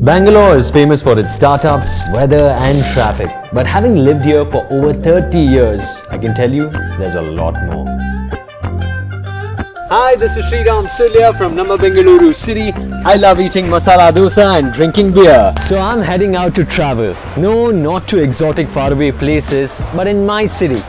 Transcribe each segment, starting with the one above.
Bangalore is famous for its startups, weather and traffic. But having lived here for over 30 years, I can tell you there's a lot more. Hi, this is Sriram Sulia from Bengaluru city. I love eating masala dosa and drinking beer. So I'm heading out to travel. No, not to exotic faraway places, but in my city.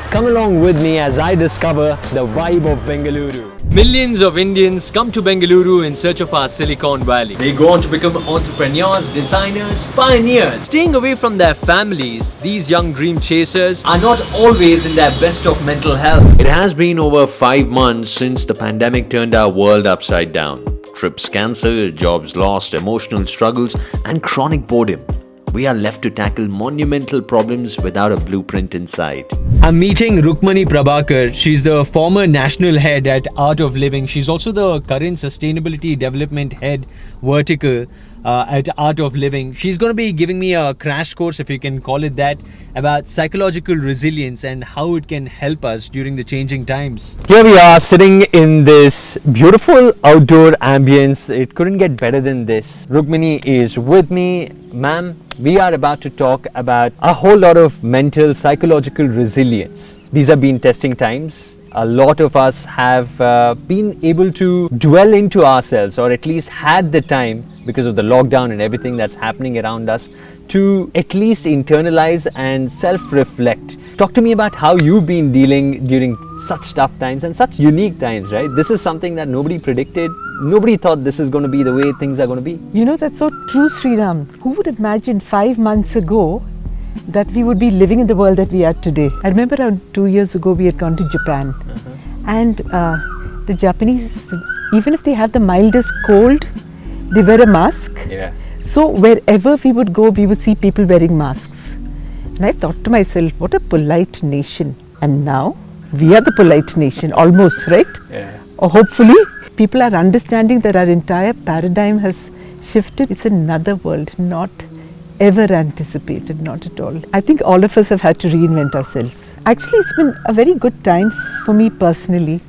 Come along with me as I discover the vibe of Bengaluru. Millions of Indians come to Bengaluru in search of our Silicon Valley. They go on to become entrepreneurs, designers, pioneers. Staying away from their families, these young dream chasers are not always in their best of mental health. It has been over 5 months since the pandemic turned our world upside down. Trips cancelled, jobs lost, emotional struggles, and chronic boredom. We are left to tackle monumental problems without a blueprint in sight. I'm meeting Rugmani Prabhakar. She's the former national head at Art of Living. She's also the current sustainability development head vertical at Art of Living. She's going to be giving me a crash course, if you can call it that, about psychological resilience and how it can help us during the changing times. Here we are sitting in this beautiful outdoor ambience. It couldn't get better than this. Rugmani is with me. Ma'am, we are about to talk about a whole lot of mental, psychological resilience. These have been testing times. A lot of us have been able to dwell into ourselves, or at least had the time, because of the lockdown and everything that's happening around us, to at least internalize and self-reflect. Talk to me about how you've been dealing during such tough times and such unique times, right? This is something that nobody predicted. Nobody thought this is going to be the way things are going to be. You know, that's so true, Sriram. Who would imagine 5 months ago that we would be living in the world that we are today? I remember around 2 years ago, we had gone to Japan. And the Japanese, even if they have the mildest cold, they wear a mask. Yeah. So wherever we would go, we would see people wearing masks. And I thought to myself, what a polite nation. And now we are the polite nation, almost, right? Yeah. Or hopefully, people are understanding that our entire paradigm has shifted. It's another world, not ever anticipated, not at all. I think all of us have had to reinvent ourselves. Actually, it's been a very good time for me personally.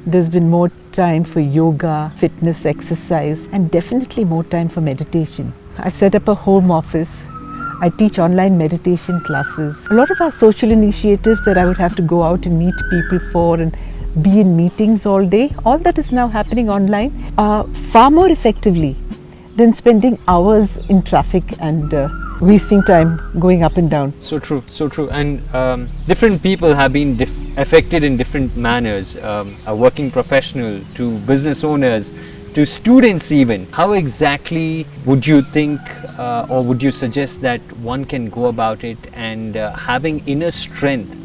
There's been more time for yoga, fitness, exercise, and definitely more time for meditation. I've set up a home office. I teach online meditation classes. A lot of our social initiatives that I would have to go out and meet people for and be in meetings all day, all that is now happening online far more effectively than spending hours in traffic and wasting time going up and down. So true, so true. And different people have been affected in different manners. A working professional to business owners to students even. How exactly would you think or would you suggest that one can go about it, and having inner strength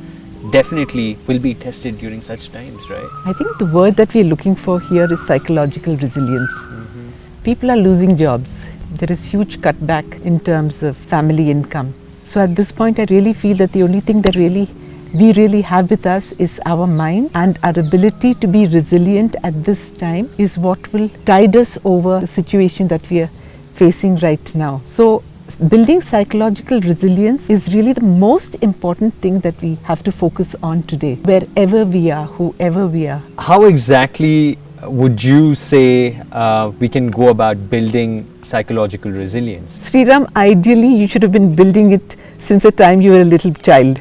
definitely will be tested during such times, right? I think the word that we're looking for here is psychological resilience. People are losing jobs. There is huge cutback in terms of family income. So at this point, I really feel that the only thing that we really have with us is our mind, and our ability to be resilient at this time is what will tide us over the situation that we are facing right now. So building psychological resilience is really the most important thing that we have to focus on today, wherever we are, whoever we are. How exactly would you say we can go about building psychological resilience? Sriram, ideally you should have been building it since the time you were a little child.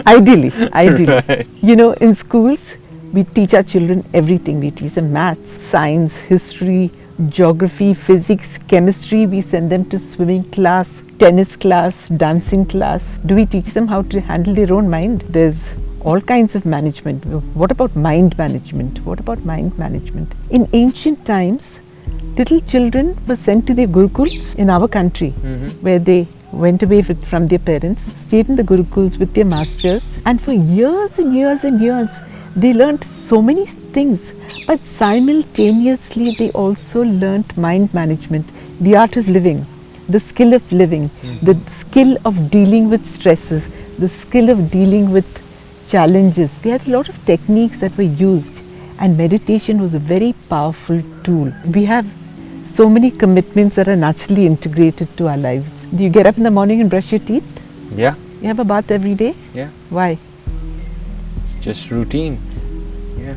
Ideally. Right. You know, in schools, we teach our children everything. We teach them maths, science, history, geography, physics, chemistry. We send them to swimming class, tennis class, dancing class. Do we teach them how to handle their own mind? There's all kinds of management. What about mind management? In ancient times, little children were sent to their gurukuls in our country, where they went away from their parents, stayed in the gurukuls with their masters, and for years and years and years, they learnt so many things. But simultaneously, they also learnt mind management, the art of living, the skill of living, the skill of dealing with stresses, the skill of dealing with challenges. There are a lot of techniques that were used, and meditation was a very powerful tool. We have so many commitments that are naturally integrated to our lives. Do you get up in the morning and brush your teeth? Yeah. You have a bath every day? Yeah. Why? It's just routine. Yeah.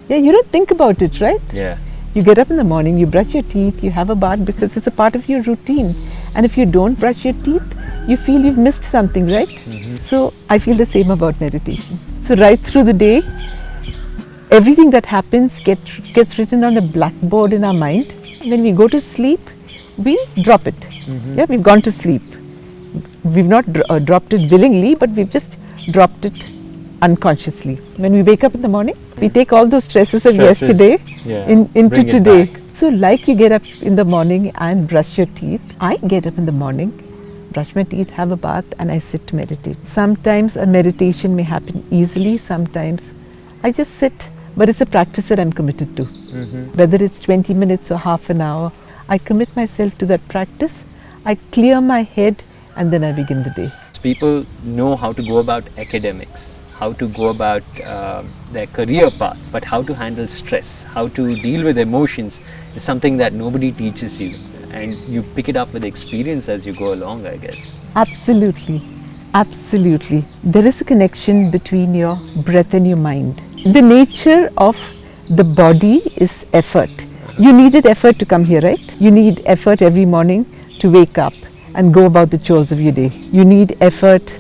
Yeah, you don't think about it, right? Yeah. You get up in the morning, you brush your teeth, you have a bath because it's a part of your routine. And if you don't brush your teeth, you feel you've missed something, right? So I feel the same about meditation. So right through the day, everything that happens gets written on a blackboard in our mind. When we go to sleep, we drop it. Yeah, we've gone to sleep. We've not dropped it willingly, but we've just dropped it unconsciously. When we wake up in the morning, we take all those stresses of yesterday into today. So like you get up in the morning and brush your teeth, I get up in the morning, brush my teeth, have a bath, and I sit to meditate. Sometimes a meditation may happen easily, sometimes I just sit, but it's a practice that I'm committed to. Whether it's 20 minutes or half an hour, I commit myself to that practice. I clear my head and then I begin the day. People know how to go about academics, how to go about their career paths, but how to handle stress, how to deal with emotions is something that nobody teaches you, and you pick it up with experience as you go along, I guess. Absolutely, absolutely. There is a connection between your breath and your mind. The nature of the body is effort. You needed effort to come here, right? You need effort every morning to wake up and go about the chores of your day. You need effort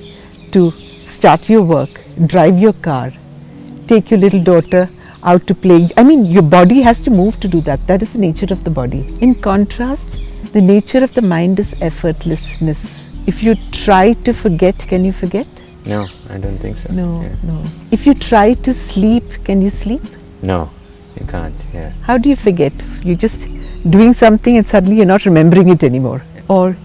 to start your work, drive your car, take your little daughter out to play. I mean, your body has to move to do that. That is the nature of the body. In contrast, the nature of the mind is effortlessness. If you try to forget, can you forget? No, I don't think so. No. If you try to sleep, can you sleep? No, you can't. How do you forget? You're just doing something and suddenly you're not remembering it anymore. Or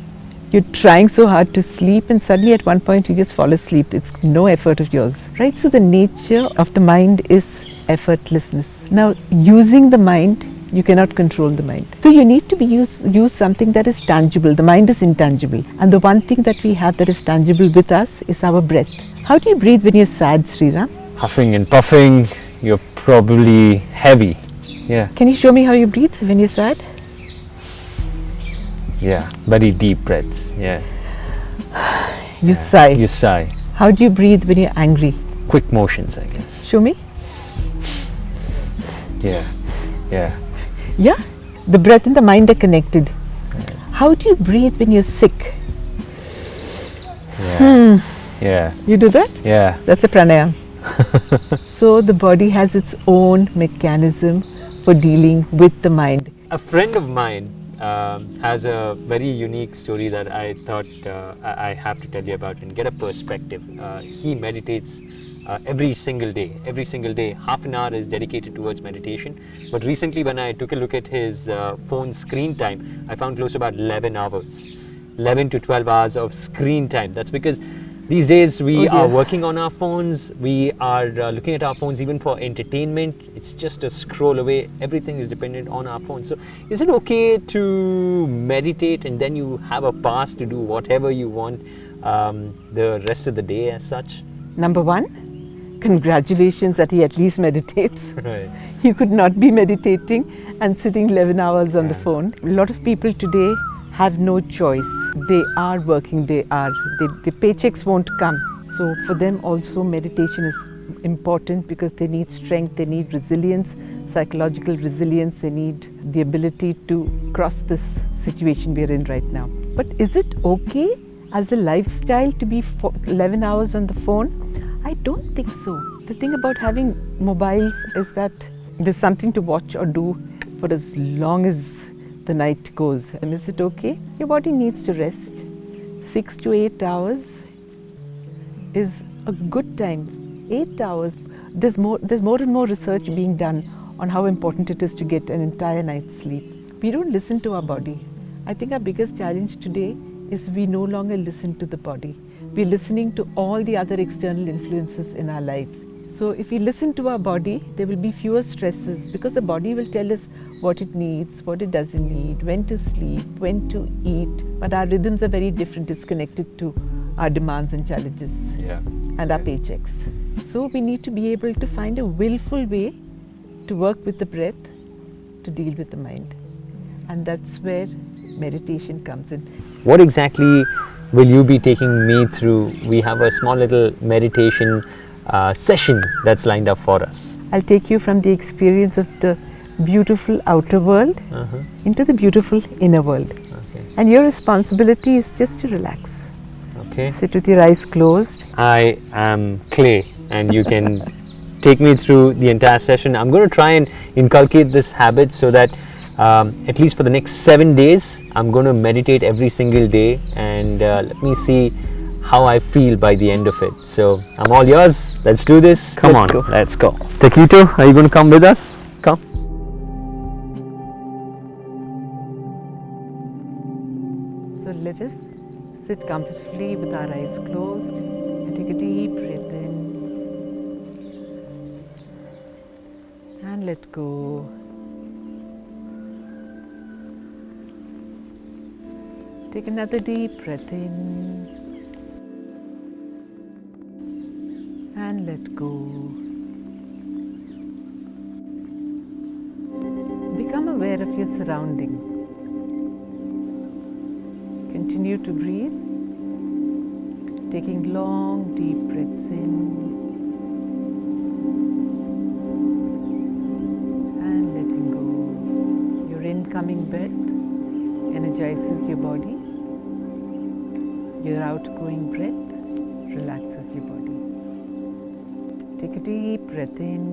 you're trying so hard to sleep and suddenly at one point you just fall asleep. It's no effort of yours, right? So the nature of the mind is effortlessness. Now, using the mind, you cannot control the mind. So you need to use something that is tangible. The mind is intangible. And the one thing that we have that is tangible with us is our breath. How do you breathe when you're sad, Sriram? Huffing and puffing, you're probably heavy. Can you show me how you breathe when you're sad? Very deep breaths. You sigh. You sigh. How do you breathe when you're angry? Quick motions, I guess. Show me. Yeah. The breath and the mind are connected. How do you breathe when you're sick? You do that? Yeah. That's a pranayam. So the body has its own mechanism for dealing with the mind. A friend of mine has a very unique story that I thought I have to tell you about and get a perspective. He meditates every single day. Half an hour is dedicated towards meditation. But recently when I took a look at his phone screen time, I found close to about 11 hours. 11 to 12 hours of screen time. That's because these days we are working on our phones, we are looking at our phones even for entertainment. It's just a scroll away. Everything is dependent on our phones. So is it okay to meditate and then you have a pass to do whatever you want the rest of the day as such? Number one, congratulations that he at least meditates. Right. He could not be meditating and sitting 11 hours on the phone. A lot of people today have no choice. They are working, the paychecks won't come. So for them also meditation is important because they need strength, they need resilience, psychological resilience, they need the ability to cross this situation we are in right now. But is it okay as a lifestyle to be 11 hours on the phone? I don't think so. The thing about having mobiles is that there's something to watch or do for as long as the night goes. And is it okay? Your body needs to rest. 6 to 8 hours is a good time. 8 hours. There's more and more research being done on how important it is to get an entire night's sleep. We don't listen to our body. I think our biggest challenge today is we no longer listen to the body. We're listening to all the other external influences in our life. So if we listen to our body, there will be fewer stresses because the body will tell us what it needs, what it doesn't need, when to sleep, when to eat. But our rhythms are very different. It's connected to our demands and challenges and our paychecks. So we need to be able to find a willful way to work with the breath, to deal with the mind. And that's where meditation comes in. What exactly will you be taking me through? We have a small little meditation session that's lined up for us. I'll take you from the experience of the beautiful outer world into the beautiful inner world. Okay. And your responsibility is just to relax. Okay. Sit with your eyes closed. I am clay, and you can take me through the entire session. I'm going to try and inculcate this habit so that at least for the next 7 days, I'm going to meditate every single day, and let me see how I feel by the end of it. So I'm all yours. Let's do this. Come Let's on, go. let's go. Taquito, are you going to come with us? Come. So let us sit comfortably with our eyes closed and take a deep breath in and let go. Take another deep breath in and let go. Become aware of your surrounding. Continue to breathe, taking long deep breaths in and letting go. Your incoming breath energizes your body. Your outgoing breath relaxes your body. Take a deep breath in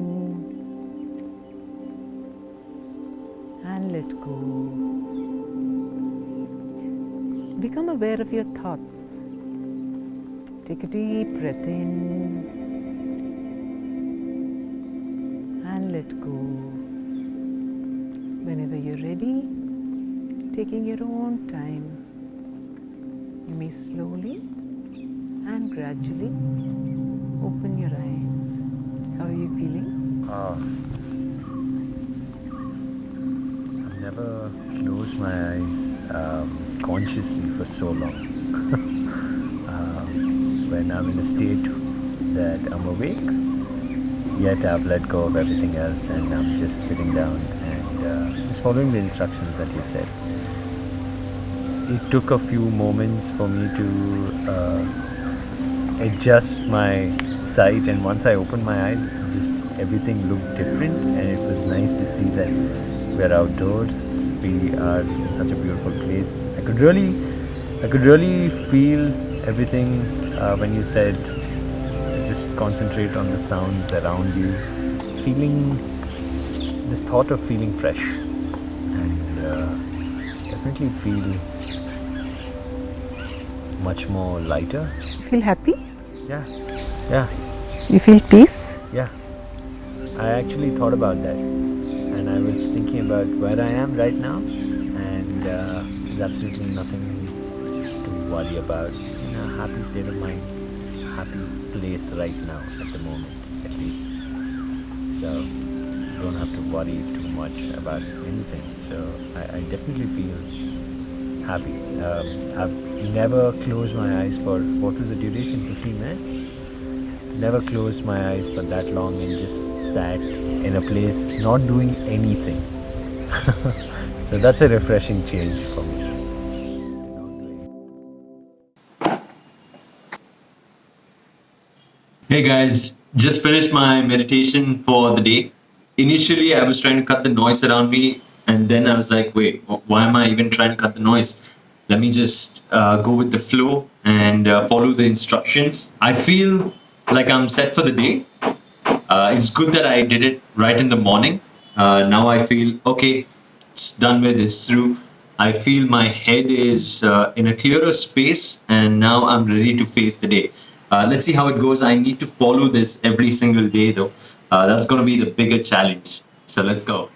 and let go. Become aware of your thoughts. Take a deep breath in and let go. Whenever you're ready, taking your own time, you may slowly and gradually open your eyes. How are you feeling? I've never closed my eyes consciously for so long. When I'm in a state that I'm awake, yet I've let go of everything else and I'm just sitting down and just following the instructions that you said. It took a few moments for me to adjust my sight, and once I opened my eyes, just everything looked different, and it was nice to see that we're outdoors. We are in such a beautiful place. I could really feel everything when you said just concentrate on the sounds around you, feeling this thought of feeling fresh, and definitely feel much more lighter. You feel happy? Yeah, You feel peace? yeah. I actually thought about that, and I was thinking about where I am right now, and there's absolutely nothing to worry about. In a happy state of mind, happy place right now at the moment, at least. So you don't have to worry too much about anything. So I definitely feel happy. I've never closed my eyes for, what was the duration, 15 minutes? Never closed my eyes for that long and just sat in a place not doing anything. So that's a refreshing change for me. Hey guys, just finished my meditation for the day. Initially, I was trying to cut the noise around me, and then I was like, wait, why am I even trying to cut the noise? Let me just go with the flow and follow the instructions. I feel like I'm set for the day. It's good that I did it right in the morning. Now I feel okay, it's done with, it's through. I feel my head is in a clearer space, and now I'm ready to face the day. Let's see how it goes. I need to follow this every single day, though. That's going to be the bigger challenge. So let's go.